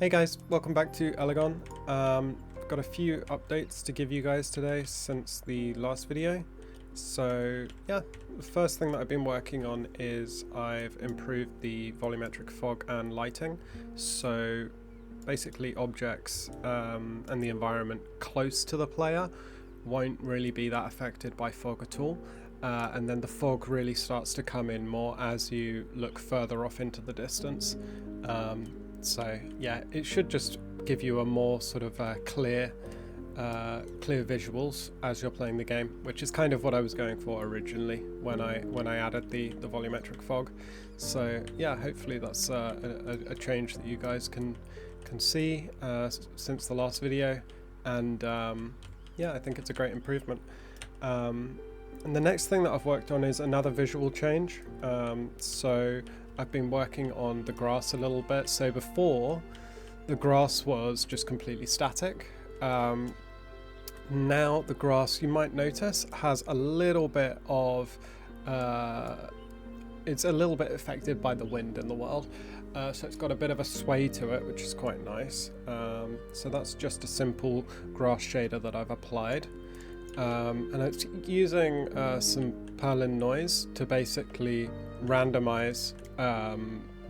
Hey guys, welcome back to Elegon. Got a few updates to give you guys today since the last video. So yeah, the first thing that I've been working on is I've improved the volumetric fog and lighting. So basically objects and the environment close to the player won't really be that affected by fog at all. And then the fog really starts to come in more as you look further off into the distance. So yeah, it should just give you a more sort of clear visuals as you're playing the game, which is kind of what I was going for originally when I added the volumetric fog. So yeah, hopefully that's a change that you guys can see since the last video, and yeah, I think it's a great improvement. And the next thing that I've worked on is another visual change. So I've been working on the grass a little bit. So before, the grass was just completely static. Now the grass, you might notice, has a little bit of it's a little bit affected by the wind in the world. So it's got a bit of a sway to it, which is quite nice. So that's just a simple grass shader that I've applied. And it's using some Perlin noise to basically randomize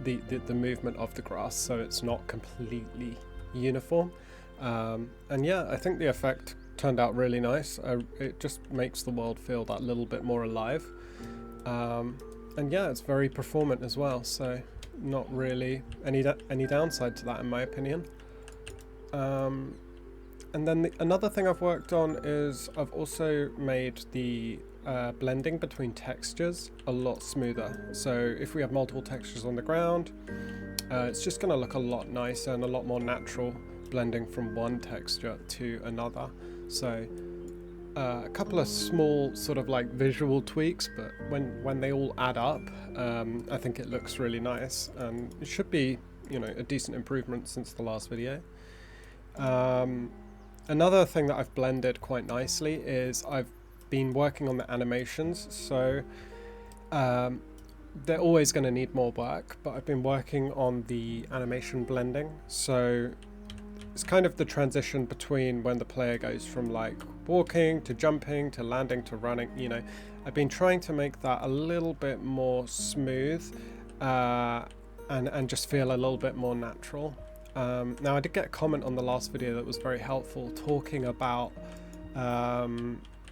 the movement of the grass, so it's not completely uniform. And yeah, I think the effect turned out really nice. It just makes the world feel that little bit more alive. And yeah, it's very performant as well, so not really any downside to that in my opinion. And then another thing I've worked on is I've also made the blending between textures a lot smoother. So if we have multiple textures on the ground, it's just going to look a lot nicer and a lot more natural blending from one texture to another. So a couple of small sort of like visual tweaks, but when they all add up, I think it looks really nice, and it should be, you know, a decent improvement since the last video. Another thing that I've blended quite nicely is I've been working on the animations. So they're always going to need more work, but I've been working on the animation blending. So it's kind of the transition between when the player goes from like walking to jumping to landing to running, you know. I've been trying to make that a little bit more smooth and just feel a little bit more natural. Now I did get a comment on the last video that was very helpful, talking about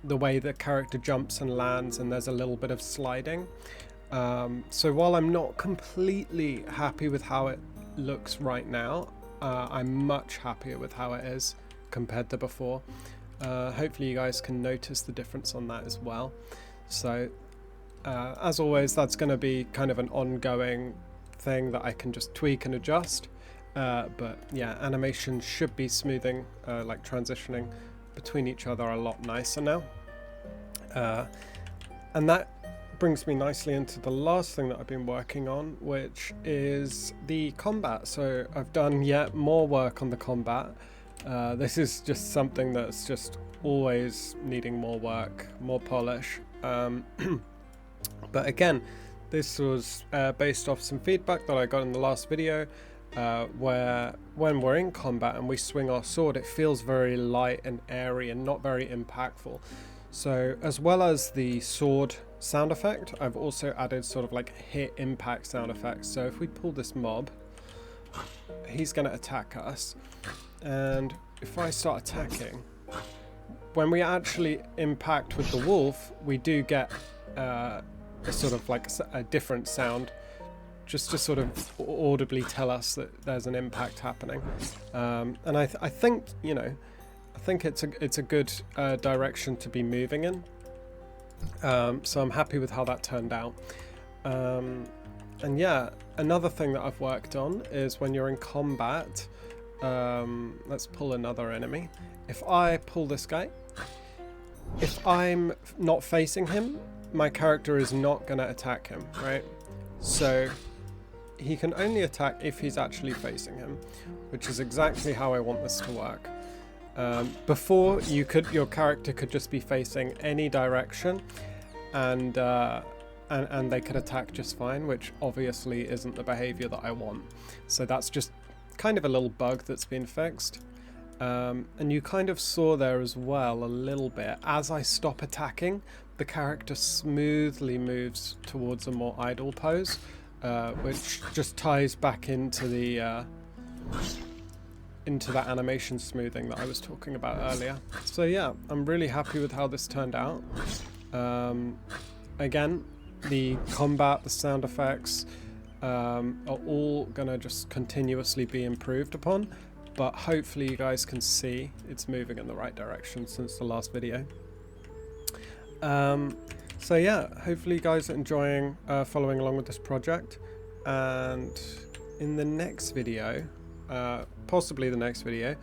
the way the character jumps and lands, and there's a little bit of sliding. So while I'm not completely happy with how it looks right now, I'm much happier with how it is compared to before. Hopefully you guys can notice the difference on that as well. So as always, that's going to be kind of an ongoing thing that I can just tweak and adjust. But yeah, animation should be smoothing, like transitioning between each other a lot nicer now. And that brings me nicely into the last thing that I've been working on, which is the combat. So I've done yet more work on the combat. This is just something that's just always needing more work, more polish. But again, this was based off some feedback that I got in the last video. Where when we're in combat and we swing our sword, it feels very light and airy and not very impactful. So as well as the sword sound effect, I've also added sort of like hit impact sound effects. So if we pull this mob, he's going to attack us, and if I start attacking, when we actually impact with the wolf, we do get a sort of like a different sound, just to sort of audibly tell us that there's an impact happening. And I think, you know, I think it's a good direction to be moving in. So I'm happy with how that turned out. And yeah, another thing that I've worked on is when you're in combat, let's pull another enemy. If I pull this guy, if I'm not facing him, my character is not going to attack him, right? So he can only attack if he's actually facing him, which is exactly how I want this to work. Before, your character could just be facing any direction, and they could attack just fine, which obviously isn't the behavior that I want. So that's just kind of a little bug that's been fixed. And you kind of saw there as well a little bit, as I stop attacking, the character smoothly moves towards a more idle pose, which just ties back into the into that animation smoothing that I was talking about earlier. So yeah, I'm really happy with how this turned out. Again, the combat, the sound effects are all gonna just continuously be improved upon, but hopefully you guys can see it's moving in the right direction since the last video. So yeah, hopefully you guys are enjoying following along with this project, and in the next video, possibly the next video,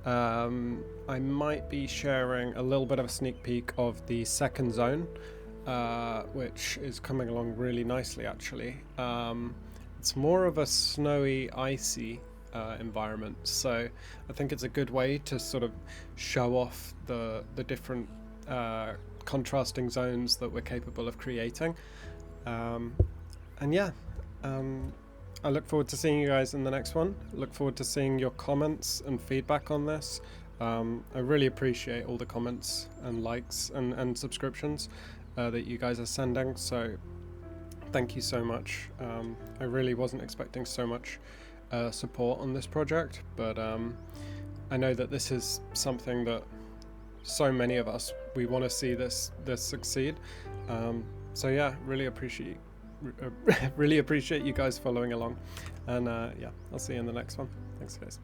I might be sharing a little bit of a sneak peek of the second zone, which is coming along really nicely actually. It's more of a snowy, icy environment, so I think it's a good way to sort of show off the different contrasting zones that we're capable of creating. And yeah, I look forward to seeing you guys in the next one. Look forward to seeing your comments and feedback on this. I really appreciate all the comments and likes and subscriptions that you guys are sending, so thank you so much. I really wasn't expecting so much support on this project, but I know that this is something that so many of us, we want to see this succeed. So yeah, really appreciate you guys following along, and yeah, I'll see you in the next one. Thanks guys.